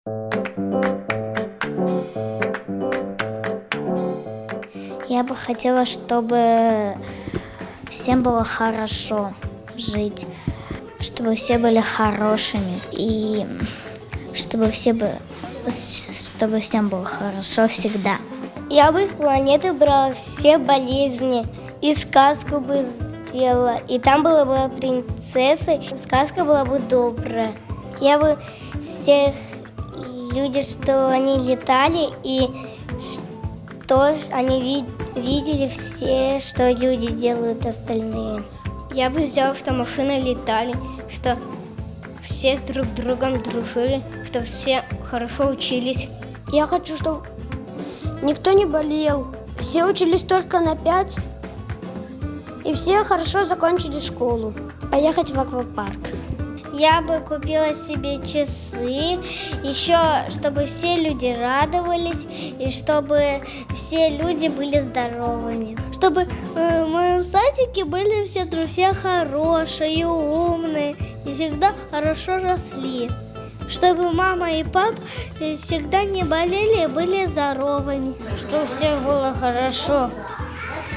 Я бы хотела, чтобы всем было хорошо жить, чтобы все были хорошими и чтобы всем было хорошо всегда. Я бы с планеты брала все болезни и сказку бы сделала. И там была бы принцесса, сказка была бы добрая. Я бы всех людей, что они летали, и что они видели все, что люди делают остальные. Я бы сделала, что машины летали, что все с друг другом дружили, что все хорошо учились. Я хочу, чтобы никто не болел, все учились только на 5, и все хорошо закончили школу. Поехать в аквапарк. Я бы купила себе часы, еще чтобы все люди радовались, и чтобы все люди были здоровыми. Чтобы в моем садике были все друзья хорошие, умные, и всегда хорошо росли. Чтобы мама и папа всегда не болели и были здоровыми. Чтобы у всех было хорошо,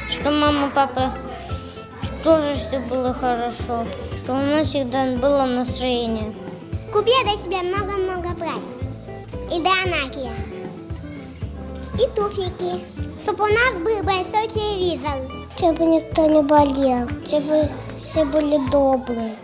что мама, папа тоже все было хорошо, что у нас всегда было настроение. Купи для себя много-много платьев и донаки, и туфельки. Чтобы у нас был большой телевизор. Чтобы никто не болел, чтобы все были добрые.